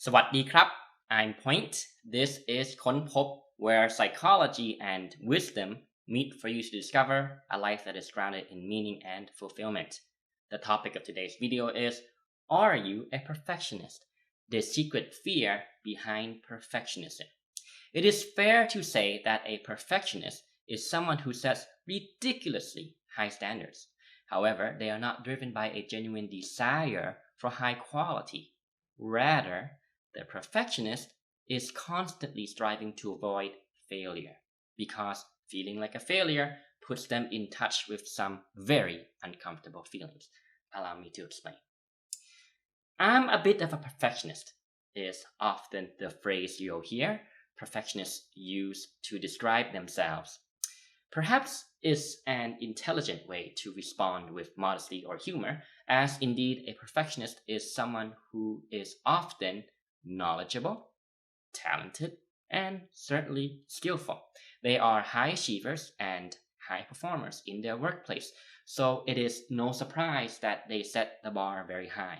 สวัสดีครับ I'm Point. This is ค้นพบ where psychology and wisdom meet for you to discover a life that is grounded in meaning and fulfillment. The topic of today's video is, are you a perfectionist? The secret fear behind perfectionism. It is fair to say that a perfectionist is someone who sets ridiculously high standards. However, they are not driven by a genuine desire for high quality. Rather, the perfectionist is constantly striving to avoid failure because feeling like a failure puts them in touch with some very uncomfortable feelings. Allow me to explain. I'm a bit of a perfectionist, is often the phrase you'll hear perfectionists use to describe themselves. Perhaps it's an intelligent way to respond with modesty or humor, as indeed a perfectionist is someone who is often knowledgeable, talented, and certainly skillful. They are high achievers and high performers in their workplace, so it is no surprise that they set the bar very high.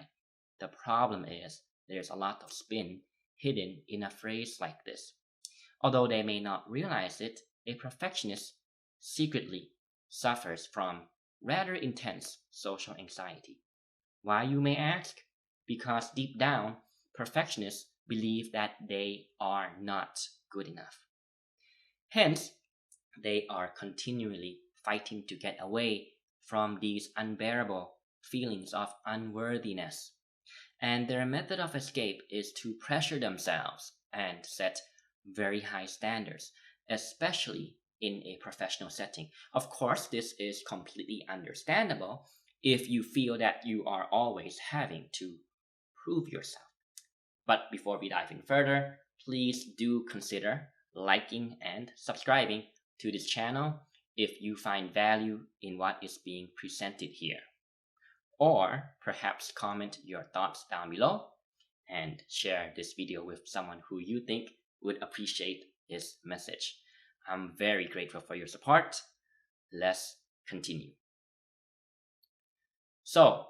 The problem is there's a lot of spin hidden in a phrase like this. Although they may not realize it, a perfectionist secretly suffers from rather intense social anxiety. Why, you may ask? Because deep down, perfectionists believe that they are not good enough. Hence, they are continually fighting to get away from these unbearable feelings of unworthiness. And their method of escape is to pressure themselves and set very high standards, especially in a professional setting. Of course, this is completely understandable if you feel that you are always having to prove yourself. But before we dive in further, please do consider liking and subscribing to this channel if you find value in what is being presented here. Or perhaps comment your thoughts down below and share this video with someone who you think would appreciate this message. I'm very grateful for your support. Let's continue. So,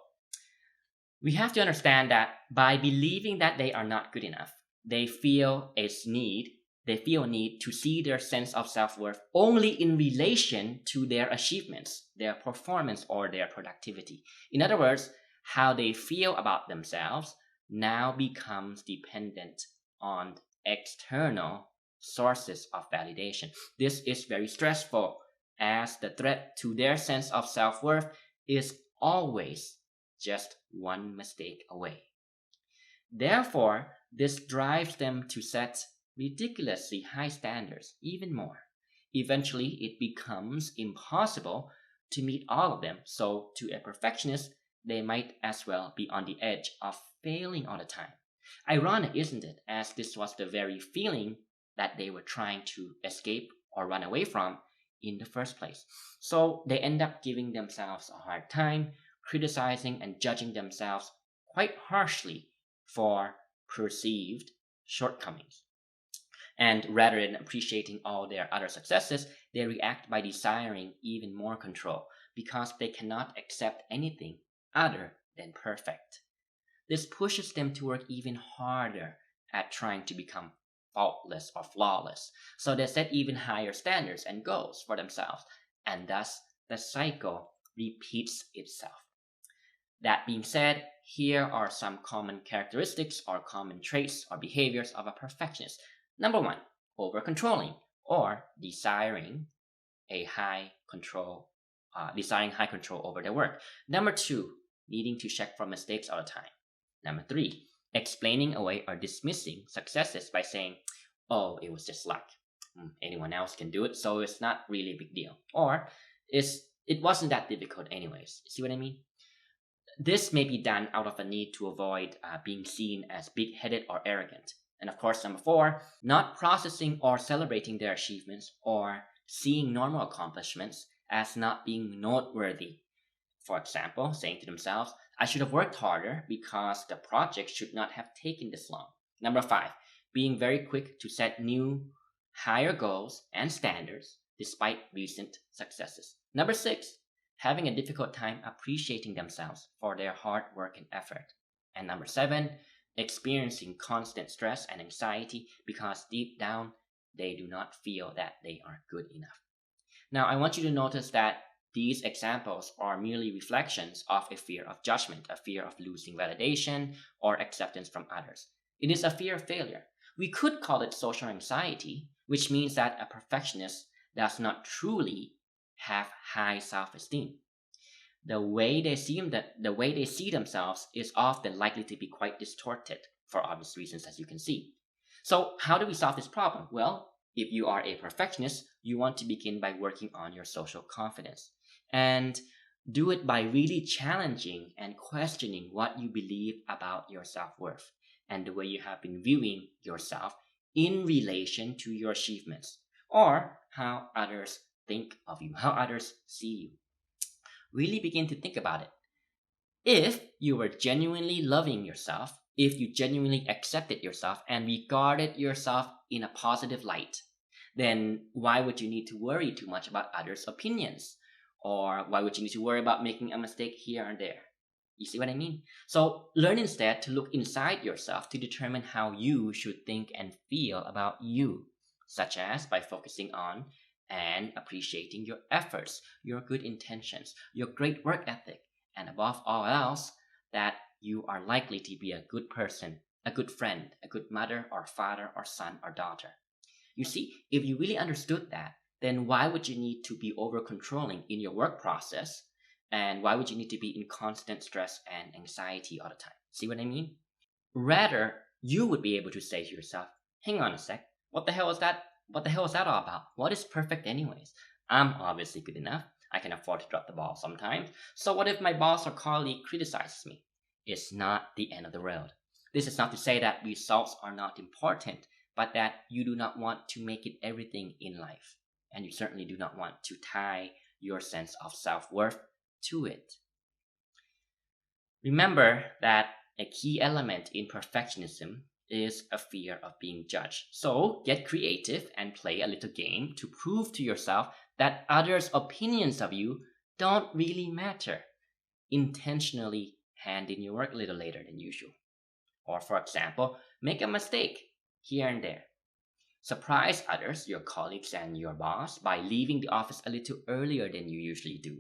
we have to understand that by believing that they are not good enough, they feel need to see their sense of self-worth only in relation to their achievements, their performance, or their productivity. In other words, how they feel about themselves now becomes dependent on external sources of validation. This is very stressful, as the threat to their sense of self-worth is always just one mistake away. Therefore, this drives them to set ridiculously high standards even more. Eventually, it becomes impossible to meet all of them, so to a perfectionist, they might as well be on the edge of failing all the time. Ironic, isn't it, as this was the very feeling that they were trying to escape or run away from in the first place. So they end up giving themselves a hard time, criticizing and judging themselves quite harshly for perceived shortcomings. And rather than appreciating all their other successes, they react by desiring even more control because they cannot accept anything other than perfect. This pushes them to work even harder at trying to become faultless or flawless. So they set even higher standards and goals for themselves, and thus the cycle repeats itself. That being said, here are some common characteristics or common traits or behaviors of a perfectionist. Number one, over-controlling or desiring high control over their work. Number two, needing to check for mistakes all the time. Number three, explaining away or dismissing successes by saying, "Oh, it was just luck. Anyone else can do it, so it's not really a big deal." Or, "It wasn't that difficult anyways." See what I mean? This may be done out of a need to avoid being seen as big-headed or arrogant. And of course, number four, not processing or celebrating their achievements or seeing normal accomplishments as not being noteworthy. For example, saying to themselves, "I should have worked harder because the project should not have taken this long." Number five, being very quick to set new, higher goals and standards despite recent successes. Number six, having a difficult time appreciating themselves for their hard work and effort. And number seven, experiencing constant stress and anxiety because deep down they do not feel that they are good enough. Now, I want you to notice that these examples are merely reflections of a fear of judgment, a fear of losing validation or acceptance from others. It is a fear of failure. We could call it social anxiety, which means that a perfectionist does not truly have high self-esteem. The way they see themselves is often likely to be quite distorted for obvious reasons, as you can see. So, how do we solve this problem? Well, if you are a perfectionist, you want to begin by working on your social confidence and do it by really challenging and questioning what you believe about your self-worth and the way you have been viewing yourself in relation to your achievements or how others think of you, how others see you. Really begin to think about it. If you were genuinely loving yourself, if you genuinely accepted yourself and regarded yourself in a positive light, then why would you need to worry too much about others' opinions? Or why would you need to worry about making a mistake here and there? You see what I mean? So learn instead to look inside yourself to determine how you should think and feel about you, such as by focusing on and appreciating your efforts, your good intentions, your great work ethic, and above all else, that you are likely to be a good person, a good friend, a good mother or father or son or daughter. You see, if you really understood that, then why would you need to be over controlling in your work process? And why would you need to be in constant stress and anxiety all the time? See what I mean? Rather, you would be able to say to yourself, hang on a sec, what the hell is that? What the hell is that all about? What is perfect anyways? I'm obviously good enough. I can afford to drop the ball sometimes. So what if my boss or colleague criticizes me? It's not the end of the world. This is not to say that results are not important, but that you do not want to make it everything in life. And you certainly do not want to tie your sense of self-worth to it. Remember that a key element in perfectionism is a fear of being judged. So get creative and play a little game to prove to yourself that others' opinions of you don't really matter. Intentionally hand in your work a little later than usual. Or, for example, make a mistake here and there. Surprise others, your colleagues and your boss, by leaving the office a little earlier than you usually do.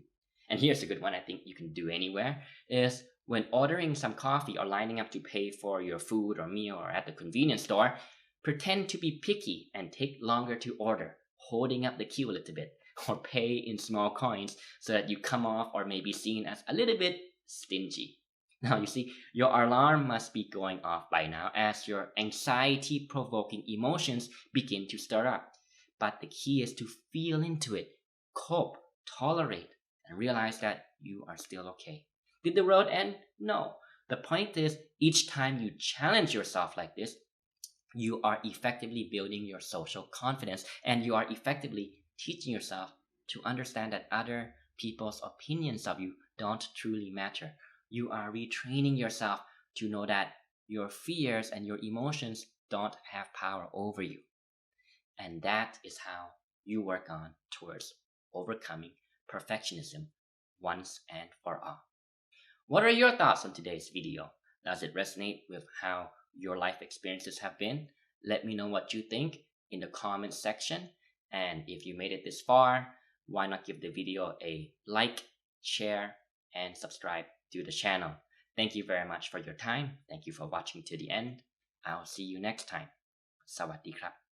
And here's a good one I think you can do anywhere is when ordering some coffee or lining up to pay for your food or meal or at the convenience store, pretend to be picky and take longer to order, holding up the queue a little bit, or pay in small coins so that you come off or may be seen as a little bit stingy. Now, you see, your alarm must be going off by now as your anxiety provoking emotions begin to stir up. But the key is to feel into it, cope, tolerate, and realize that you are still okay. Did the road end? No. The point is, each time you challenge yourself like this, you are effectively building your social confidence and you are effectively teaching yourself to understand that other people's opinions of you don't truly matter. You are retraining yourself to know that your fears and your emotions don't have power over you. And that is how you work on towards overcoming perfectionism once and for all. What are your thoughts on today's video? Does it resonate with how your life experiences have been? Let me know what you think in the comments section. And if you made it this far, why not give the video a like, share, and subscribe to the channel. Thank you very much for your time. Thank you for watching to the end. I'll see you next time. สวัสดีครับ